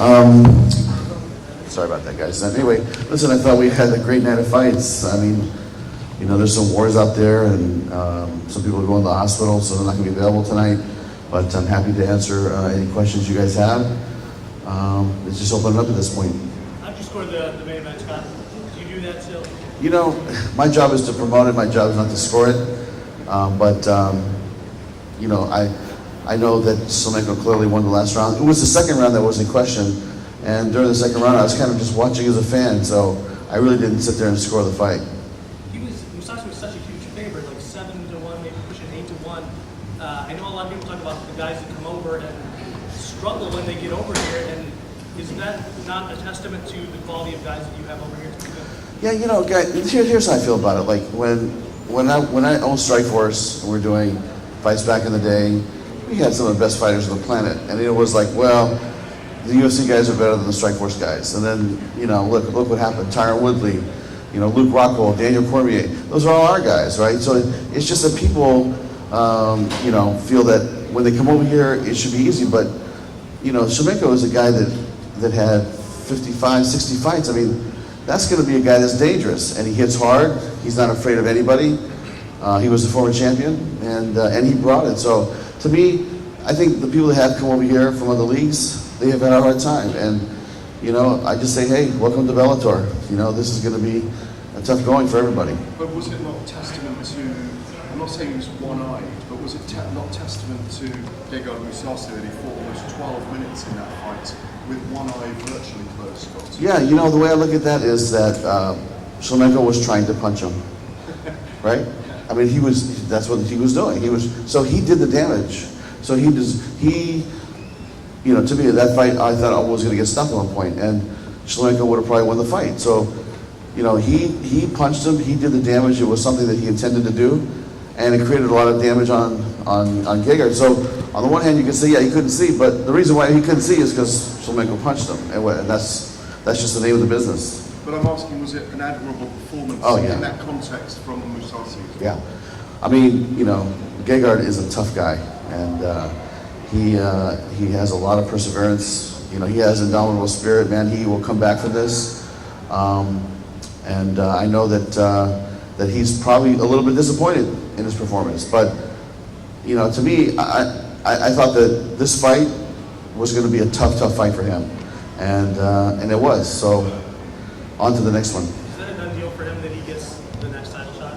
Sorry about that, guys. Anyway, listen, I thought we had a great night of fights. I mean, you know, there's some wars out there, and some people are going to the hospital, so they're not going to be available tonight. But I'm happy to answer any questions you guys have. Let's just open it up at this point. How'd you score the main event, Scott? Do you do that still? You know, my job is to promote it. My job is not to score it. You know, I know that Slamenko clearly won the last round. It was the second round that was in question. And during the second round, I was kind of just watching as a fan, so I really didn't sit there and score the fight. Musasi was such a huge favorite, like 7-1, maybe pushing 8-1. I know a lot of people talk about the guys that come over and struggle when they get over here, and is that not a testament to the quality of guys that you have over here? Yeah, you know, guys, here's how I feel about it. Like when I owned Strikeforce and we were doing fights back in the day, we had some of the best fighters on the planet, and it was like, well, the UFC guys are better than the Strikeforce guys. And then, you know, look what happened. Tyron Woodley, you know, Luke Rockhold, Daniel Cormier. Those are all our guys, right? So it's just that people, you know, feel that when they come over here, it should be easy. But, you know, Slamenko is a guy that had 55, 60 fights. I mean, that's going to be a guy that's dangerous. And he hits hard. He's not afraid of anybody. He was a former champion, and he brought it. So, to me, I think the people that have come over here from other leagues, they have had a hard time, and you know, I just say, hey, welcome to Bellator. You know, this is going to be a tough going for everybody. But was it not testament to? I'm not saying he was one-eyed, but was it not testament to Gegard Mousasi that he fought almost 12 minutes in that fight with one eye virtually closed, Scott? Yeah, you know, the way I look at that is that Slamenko was trying to punch him, right? I mean, that's what he was doing. So he did the damage. So you know, to me, that fight, I thought I was going to get stopped at one point, and Slamenko would have probably won the fight. So, you know, he punched him, he did the damage. It was something that he intended to do, and it created a lot of damage on Gegard. So, on the one hand, you can say, yeah, he couldn't see, but the reason why he couldn't see is because Slamenko punched him, and that's just the name of the business. But I'm asking, was it an admirable performance in that context from Mousasi? Yeah. I mean, you know, Gegard is a tough guy, and he has a lot of perseverance. You know, he has indomitable spirit, man. He will come back from this. I know that he's probably a little bit disappointed in his performance. But, you know, to me, I thought that this fight was going to be a tough fight for him. And it was. So, on to the next one. Is that a done deal for him that he gets the next title shot?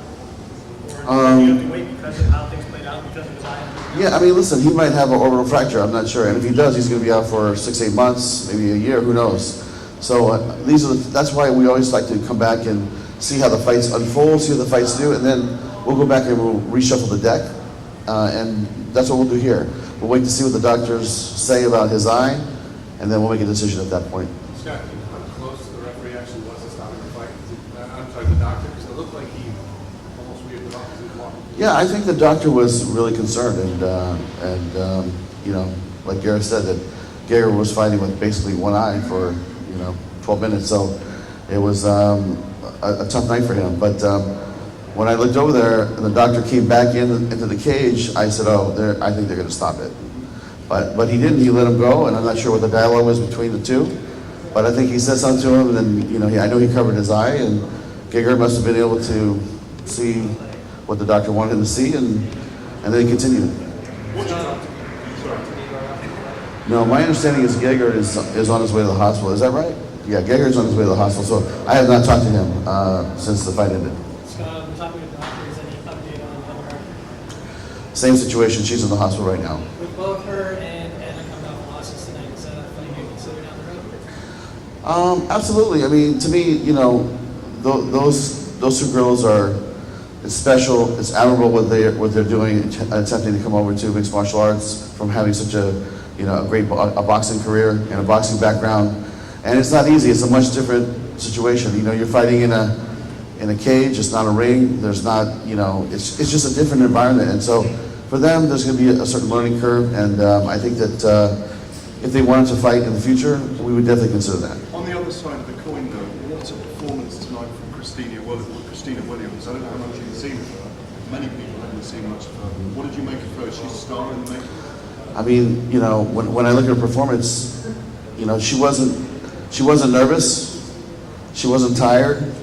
Or do you have to wait because of how things played out, because of his eye? Yeah, I mean, listen, he might have an orbital fracture, I'm not sure. And if he does, he's going to be out for 6-8 months, maybe a year, who knows. So that's why we always like to come back and see how the fights unfold, see how the fights do, and then we'll go back and we'll reshuffle the deck. And that's what we'll do here. We'll wait to see what the doctors say about his eye, and then we'll make a decision at that point. Scott, do you know how close the referee actually was to stopping the fight? I'm sorry, the doctor, because it looked like he almost reared the opposite wall. Yeah, I think the doctor was really concerned, and you know, like Garrett said, that Gegard was fighting with basically one eye for 12 minutes, so it was a tough night for him. But when I looked over there and the doctor came back into the cage, I said, oh, I think they're going to stop it. But he didn't. He let him go, and I'm not sure what the dialogue was between the two. But I think he said something to him, and then I know he covered his eye, and Gegard must have been able to see what the doctor wanted him to see, and then he continued. No, my understanding is Gegard is on his way to the hospital. Is that right? Yeah, Gegard's on his way to the hospital. So I have not talked to him since the fight ended. Scott, we're talking with the doctors. Any update on the other? Same situation. She's in the hospital right now. With both her and Anna coming off losses tonight, is that a fight you consider down the road? Absolutely. I mean, to me, those two girls are. It's special. It's admirable what they're doing, attempting to come over to mixed martial arts from having such a great boxing career and a boxing background. And it's not easy. It's a much different situation. You're fighting in a cage. It's not a ring. There's not. It's just a different environment. And so for them, there's going to be a certain learning curve. And I think that if they wanted to fight in the future, we would definitely consider that. On the other side of the coin, though, what a performance tonight from Christina Williams. I don't know how much you've seen of her. Many people haven't seen much of her. What did you make of her? She's a star in the making. I mean, when I look at her performance, you know, she wasn't nervous, she wasn't tired,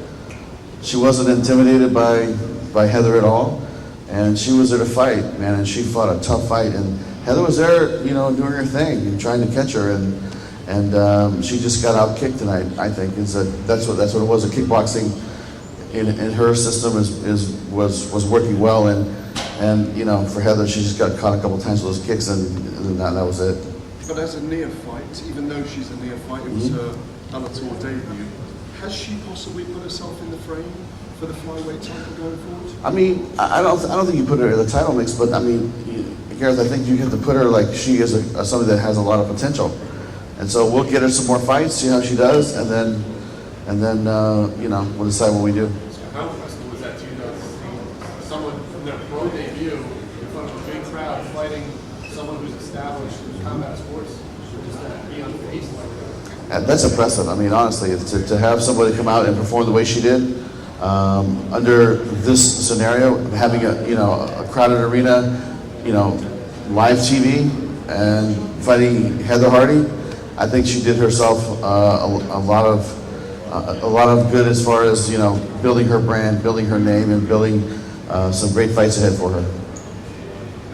she wasn't intimidated by Heather at all, and she was there to fight, man, and she fought a tough fight, and Heather was there, you know, doing her thing and trying to catch her, and she just got out kicked tonight. I think that's what it was. The kickboxing in her system was working well, and you know, for Heather, she just got caught a couple times with those kicks, and that was it. But as a neophyte, even though she's a neophyte, it was her Bellator debut. Has she possibly put herself in the frame for the flyweight title going forward? I mean, I don't think you put her in the title mix, but I mean, Gareth, I think you have to put her like she is somebody that has a lot of potential, and so we'll get her some more fights, see how she does, and then you know, we'll decide what we do. How impressive was that to you, though, seeing someone from their pro debut in front of a big crowd fighting someone who's established in combat sports, just to be on the face like that? And that's impressive. I mean, honestly, to have somebody come out and perform the way she did under this scenario, having a crowded arena, you know, live TV, and fighting Heather Hardy, I think she did herself a lot of good as far as, you know, building her brand, building her name, and building some great fights ahead for her.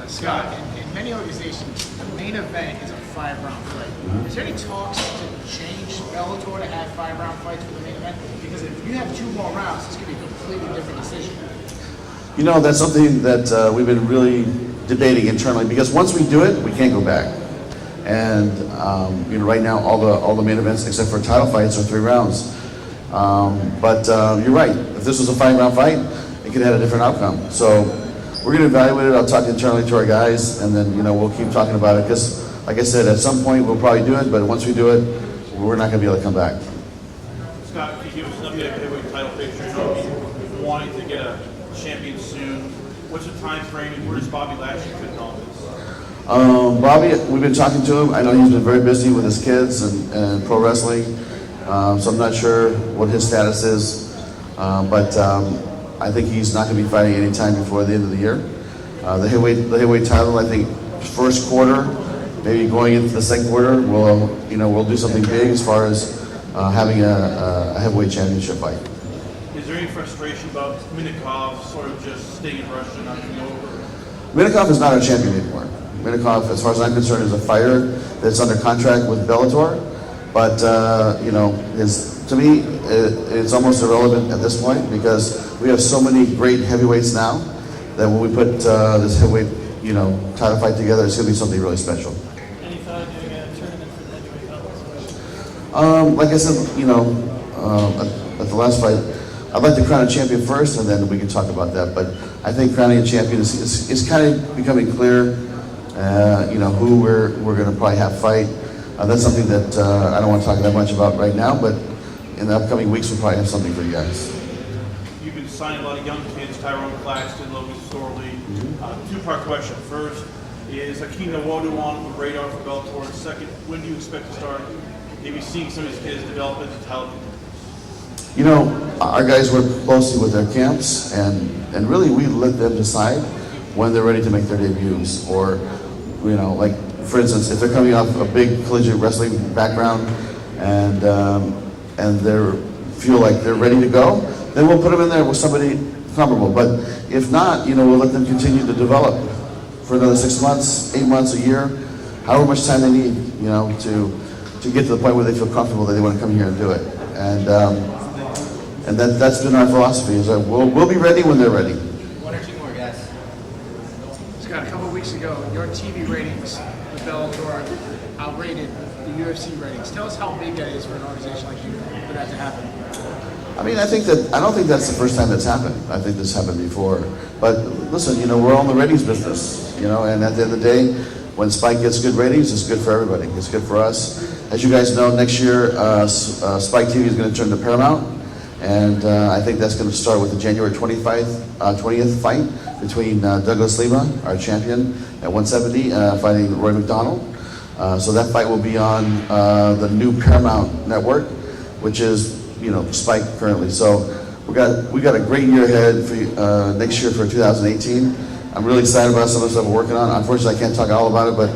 Scott, in many organizations, the main event is a 5-round fight. Is there any talks to change Bellator to have 5-round fights for the main event? Because if you have 2 more rounds, this could be a completely different decision. You know, that's something that we've been really debating internally, because once we do it, we can't go back. And you know, right now, all the main events except for title fights are 3 rounds. But you're right. If this was a 5-round fight, it could have had a different outcome. So we're going to evaluate it. I'll talk internally to our guys, and then, you know, we'll keep talking about it. Because, like I said, at some point we'll probably do it, but once we do it, we're not going to be able to come back. Scott, can you give us an update on heavyweight title picture? You know, wanting to get a champion soon. What's the time frame, and where does Bobby Lashley fit in all this? Bobby, we've been talking to him. I know he's been very busy with his kids and pro wrestling, so I'm not sure what his status is, but I think he's not going to be fighting anytime before the end of the year. The heavyweight title, I think, first quarter, maybe going into the second quarter, we'll do something big as far as having a heavyweight championship fight. Is there any frustration about Minikov sort of just staying in Russia, not coming over? Minikov is not our champion anymore. Minikov, as far as I'm concerned, is a fighter that's under contract with Bellator, but you know, to me, it's almost irrelevant at this point, because we have so many great heavyweights now that when we put this heavyweight, you know, title fight together, it's going to be something really special. Any thought of doing a tournament for the heavyweight belts? Like I said, you know, at the last fight, I'd like to crown a champion first, and then we can talk about that. But I think crowning a champion is kind of becoming clear. You know, who we're going to probably have fight. That's something that I don't want to talk that much about right now, but in the upcoming weeks we'll probably have something for you guys. You've been signing a lot of young kids, Tyrone Claxton, Logan Storley. Two-part question. First, is Akeem Nwodu on the radar for Bellator? Second, when do you expect to start maybe seeing some of these kids develop into title contenders? You know, our guys work closely with their camps, and really we let them decide when they're ready to make their debuts. Or, you know, like for instance, if they're coming off a big collegiate wrestling background and they feel like they're ready to go, then we'll put them in there with somebody comparable. But if not, you know, we'll let them continue to develop for another 6 months, 8 months, a year, however much time they need, you know, to get to the point where they feel comfortable that they want to come here and do it. And that's been our philosophy, is that we'll be ready when they're ready. 1 or 2 more, guys. Scott, a couple of weeks ago, your TV ratings with Bellator outrated the UFC ratings. Tell us how big that is for an organization like you for that to happen. I mean, I don't think that's the first time that's happened. I think this happened before. But listen, you know, we're all in the ratings business, you know, and at the end of the day, when Spike gets good ratings, it's good for everybody. It's good for us. As you guys know, next year, Spike TV is going to turn to Paramount. And I think that's going to start with the January 20th fight between Douglas Lima, our champion, at 170, fighting Roy McDonald. So that fight will be on the new Paramount network, which is, you know, Spike currently. So we got a great year ahead for next year for 2018. I'm really excited about some of the stuff we're working on. Unfortunately, I can't talk all about it, but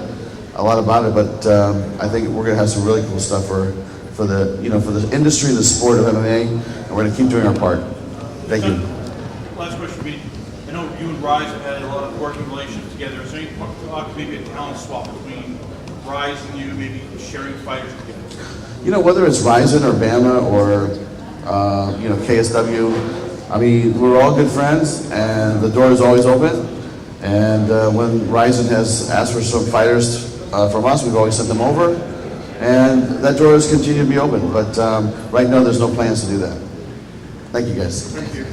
a lot about it, but I think we're going to have some really cool stuff for the for the industry, the sport of MMA, and we're going to keep doing our part. Thank you. Last question for me. I know you and Rise have had a lot of working relations together. Is there any talk, maybe a talent swap between Rise and you, maybe sharing fighters together? Whether it's Ryzen or Bama or KSW, I mean, we're all good friends, and the door is always open. And when Ryzen has asked for some fighters from us, we've always sent them over, and that door has continued to be open. But right now, there's no plans to do that. Thank you, guys. Thank you.